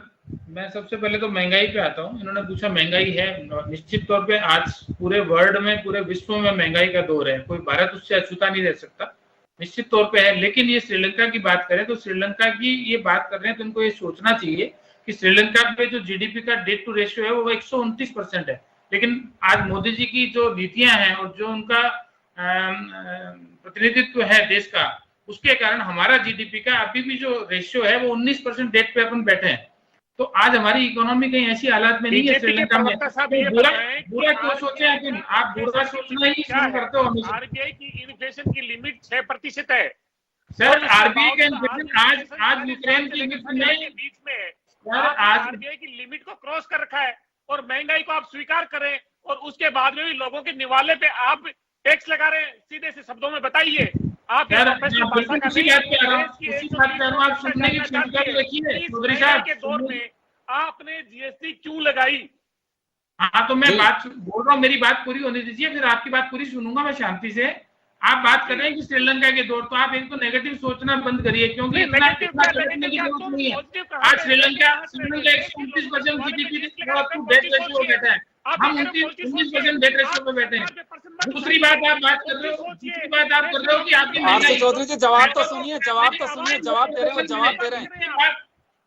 मैं सबसे पहले तो महंगाई पे आता हूँ। इन्होंने पूछा महंगाई है, निश्चित तौर पे आज पूरे वर्ल्ड में, पूरे विश्व में महंगाई का दौर है, कोई भारत उससे अछूता नहीं रह सकता, निश्चित तौर पे है। लेकिन ये श्रीलंका की बात करें तो श्रीलंका की ये बात कर रहे हैं तो इनको ये सोचना चाहिए कि श्रीलंका पे जो जीडीपी का डेट टू रेशियो है वो 129% है। लेकिन आज मोदी जी की जो नीतियां हैं और जो उनका प्रतिनिधित्व है देश का, उसके कारण हमारा जीडीपी का अभी भी जो रेशियो है वो 19% डेट पे अपन बैठे हैं। तो आज हमारी इकोनॉमी कहीं ऐसी हालत में नहीं है श्रीलंका में। बुरा क्यों सोचे आप? बुरा सोचना ही शुरू करते हो हमेशा। आरबीआई की इन्फ्लेशन की लिमिट 6% है सर। आरबीआई का इन्फ्लेशन आज यूक्रेन के बीच में आरबीआई की लिमिट को क्रॉस कर रखा है। और महंगाई को आप स्वीकार करें और उसके बाद में भी लोगों के निवाले पे आप टैक्स लगा रहे हैं। सीधे से शब्दों में बताइए आप के दौर में आपने जीएसटी क्यों लगाई? हाँ तो मैं बात बोल रहा हूँ, मेरी बात पूरी होने दीजिए, फिर आपकी बात पूरी सुनूंगा मैं शांति से। आप बात कर रहे हैं कि श्रीलंका के दौर, तो आप इनको नेगेटिव सोचना बंद करिए, क्योंकि इतना की जरूरत नहीं है। आज श्रीलंका 129% जीडीपी डेट रेशियो पे बैठा है, हम 19% डेट रेशियो पे बैठे हैं। दूसरी बात आप बात कर रहे हो कि आपकी आरसी चौधरी जी जवाब तो सुनिए, जवाब दे रहे हैं।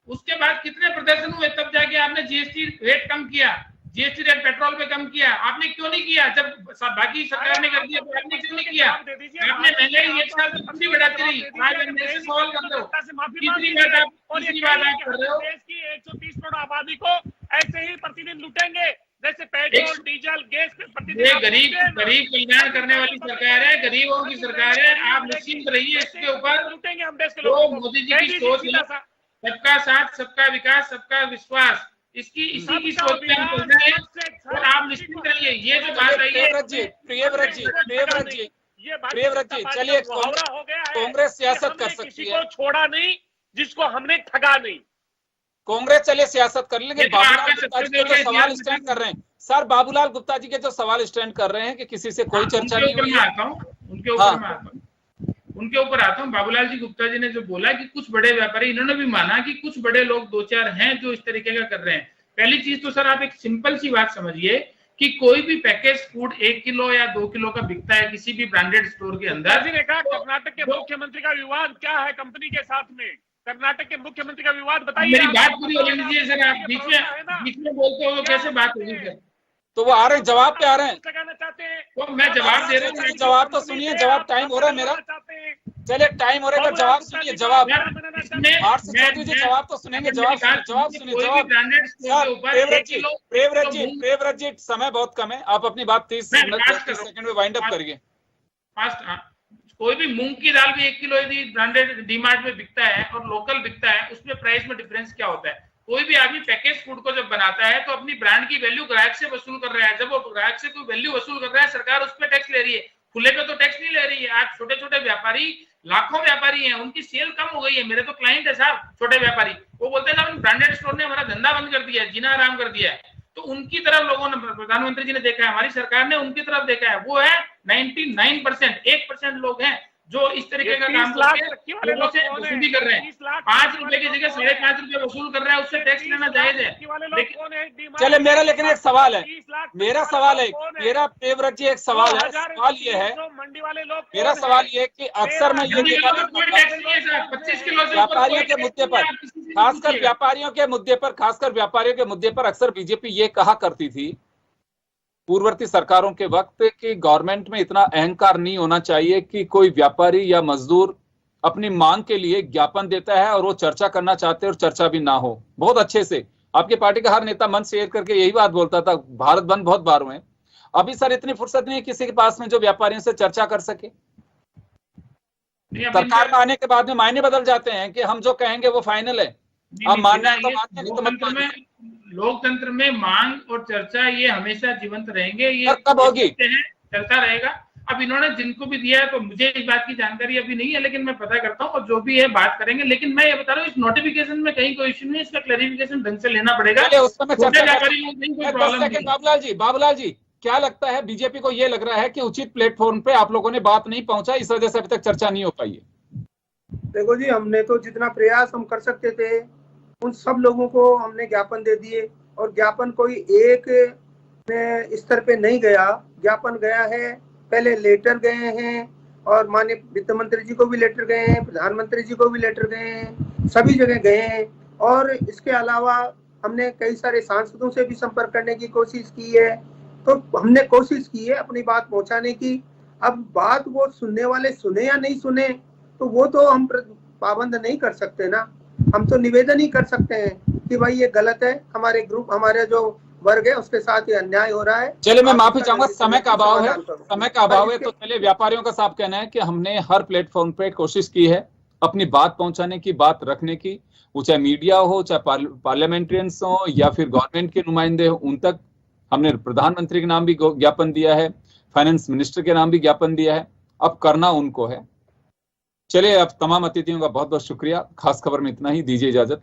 उसके बाद कितने प्रदर्शन हुए तब जाके आपने जीएसटी रेट कम किया, जीएसटी रेट पेट्रोल पे कम किया। आपने क्यों नहीं किया? जब बाकी सरकार ने कर दिया तो आपने क्यों नहीं किया? आपने महंगाई एक साल से कम बढ़ाती रही। आज ऐसे सवाल करते हो। तीसरी बात आप कर रहे हो, देश की 130 करोड़ आबादी को ऐसे ही प्रतिदिन लूटेंगे जैसे पेट्रोल डीजल गैस पे प्रतिदिन। ये गरीब कल्याण करने वाली सरकार है, गरीबों की सरकार है। आप निश्चिंत रहिए इसके ऊपर। लूटेंगे हम देश के लोगों को। मोदी जी की सोच है सबका साथ, सबका विकास, सबका विश्वास, इसी की सोच में हम चल रहे हैं। और आप निश्चिंत रहिए। ये जो बात रही है प्रियव्रत जी, चलिए कांग्रेस सियासत कर सकती है, छोड़ा नहीं जिसको हमने ठगा नहीं। कांग्रेस चलिए सियासत कर लेंगे। बाबूलाल गुप्ता जी के जो सवाल स्टैंड कर रहे हैं सर, बाबूलाल गुप्ता जी के जो सवाल स्टैंड कर रहे हैं कि किसी से कोई चर्चा नहीं हुई है, उनके ऊपर आता हूँ। बाबूलाल जी गुप्ता जी ने जो बोला कि कुछ बड़े व्यापारी, इन्होंने भी माना कि कुछ बड़े लोग 2-4 हैं जो इस तरीके का कर रहे हैं। पहली चीज तो सर आप एक सिंपल सी बात समझिए कि कोई भी पैकेज फूड 1 किलो या 2 किलो का बिकता है किसी भी ब्रांडेड स्टोर के अंदर। कर्नाटक के मुख्यमंत्री का विवाद क्या है कंपनी के साथ में? कर्नाटक के मुख्यमंत्री का विवाद बताइए। मेरी बात पूरी होने दीजिए सर, आप बीच में बोलते हो कैसे बात होगी सर? तो वो आ रहे हैं, जवाब पे आ रहे हैं। तो मैं जवाब दे रहा हूँ, जवाब तो सुनिए, जवाब टाइम हो रहा है मेरा। चलिए टाइम हो रहा है, जवाब सुनिए। जवाब चौधरी जी जवाब तो सुनेंगे, जवाब सुनिए। प्रियव्रत जी समय बहुत कम है, आप अपनी बात 30 सेकंड में वाइंड अप करिए। कोई भी मूंग की दाल भी 1 किलो यदि ब्रांडेड डीमार्ट में बिकता है और लोकल बिकता है, उसमें प्राइस में डिफरेंस क्या होता है? कोई भी आदमी पैकेज फूड को जब बनाता है तो अपनी ब्रांड की वैल्यू ग्राहक से वसूल कर रहा है। जब वो ग्राहक से कोई वैल्यू वसूल कर रहा है, सरकार उस पर टैक्स ले रही है, खुले पे तो टैक्स नहीं ले रही है। आज छोटे छोटे व्यापारी, लाखों व्यापारी हैं, उनकी सेल कम हो गई है। मेरे तो क्लाइंट है साहब छोटे व्यापारी, वो बोलते हैं ना ब्रांडेड स्टोर ने हमारा धंधा बंद कर दिया है, जीना आराम कर दिया है। तो उनकी तरफ लोगों ने, प्रधानमंत्री जी ने देखा है, हमारी सरकार ने उनकी तरफ देखा है। वो है 99%, 1% लोग हैं जो इस तरीके का काम करके लोगों से वसूली कर रहे हैं। 5 रुपए की जगह 5.5 रुपए वसूल कर रहा है, उससे टैक्स लेना जायज है। चले मेरा लेकिन एक सवाल है, मेरा सवाल है, मेरा प्रियव्रत जी एक सवाल है, सवाल ये है, मेरा सवाल ये है कि अक्सर मैं ये व्यापारियों के मुद्दे पर, खासकर व्यापारियों के मुद्दे पर अक्सर बीजेपी ये कहा करती थी पूर्ववर्ती सरकारों के वक्त कि गवर्नमेंट में इतना अहंकार नहीं होना चाहिए कि कोई व्यापारी या मजदूर अपनी मांग के लिए ज्ञापन देता है और वो चर्चा करना चाहते हैं और चर्चा भी ना हो। बहुत अच्छे से आपकी पार्टी का हर नेता मंच शेयर करके यही बात बोलता था, भारत बंद बहुत बार हुए। अभी सर इतनी फुर्सत नहीं है किसी के पास में जो व्यापारियों से चर्चा कर सके। सरकार में आने के बाद में मायने बदल जाते हैं कि हम जो कहेंगे वो फाइनल है, अब मानना तो मानते नहीं तो मत मानिए। लोकतंत्र में मांग और चर्चा ये हमेशा जीवंत रहेंगे, ये कब होगी चलता रहेगा। अब इन्होंने जिनको भी दिया है तो मुझे इस बात की जानकारी अभी नहीं है, लेकिन मैं पता करता हूँ और जो भी है बात करेंगे। लेकिन मैं ये बता रहा हूँ इस नोटिफिकेशन में कहीं कोई इश्यू नहीं, इसका क्लैरिफिकेशन ढंग से लेना पड़ेगा। बाबूलाल जी क्या लगता है बीजेपी को ये लग रहा है कि उचित प्लेटफॉर्म पे आप लोगों ने बात नहीं पहुंचा, इस वजह से अभी तक चर्चा नहीं हो पाई है? देखो जी, हमने तो जितना प्रयास हम कर सकते थे उन सब लोगों को हमने ज्ञापन दे दिए, और ज्ञापन कोई एक स्तर पे नहीं गया, ज्ञापन गया है, पहले लेटर गए हैं और माननीय वित्त मंत्री जी को भी लेटर गए हैं, प्रधानमंत्री जी को भी लेटर गए हैं, सभी जगह गए हैं। और इसके अलावा हमने कई सारे सांसदों से भी संपर्क करने की कोशिश की है। तो हमने कोशिश की है अपनी बात पहुंचाने की। अब बात वो सुनने वाले सुने या नहीं सुने तो वो तो हम पाबंद नहीं कर सकते ना। हम तो निवेदन ही कर सकते हैं कि भाई ये गलत है, हमारे ग्रुप, हमारे जो वर्ग है उसके साथ ये अन्याय हो रहा है। चलिए मैं माफी चाहूंगा, समय का अभाव है, तो चलिए व्यापारियों का साफ कहना है कि हमने हर प्लेटफॉर्म पे कोशिश की है अपनी बात पहुंचाने की, बात रखने की, वो चाहे मीडिया हो, चाहे पार्लियामेंट्रियंस हो या फिर गवर्नमेंट के नुमाइंदे हो, उन तक हमने प्रधानमंत्री के नाम भी ज्ञापन दिया है, फाइनेंस मिनिस्टर के नाम भी ज्ञापन दिया है। अब करना उनको है। चलिए अब तमाम अतिथियों का बहुत बहुत शुक्रिया। खास खबर में इतना ही, दीजिए इजाजत।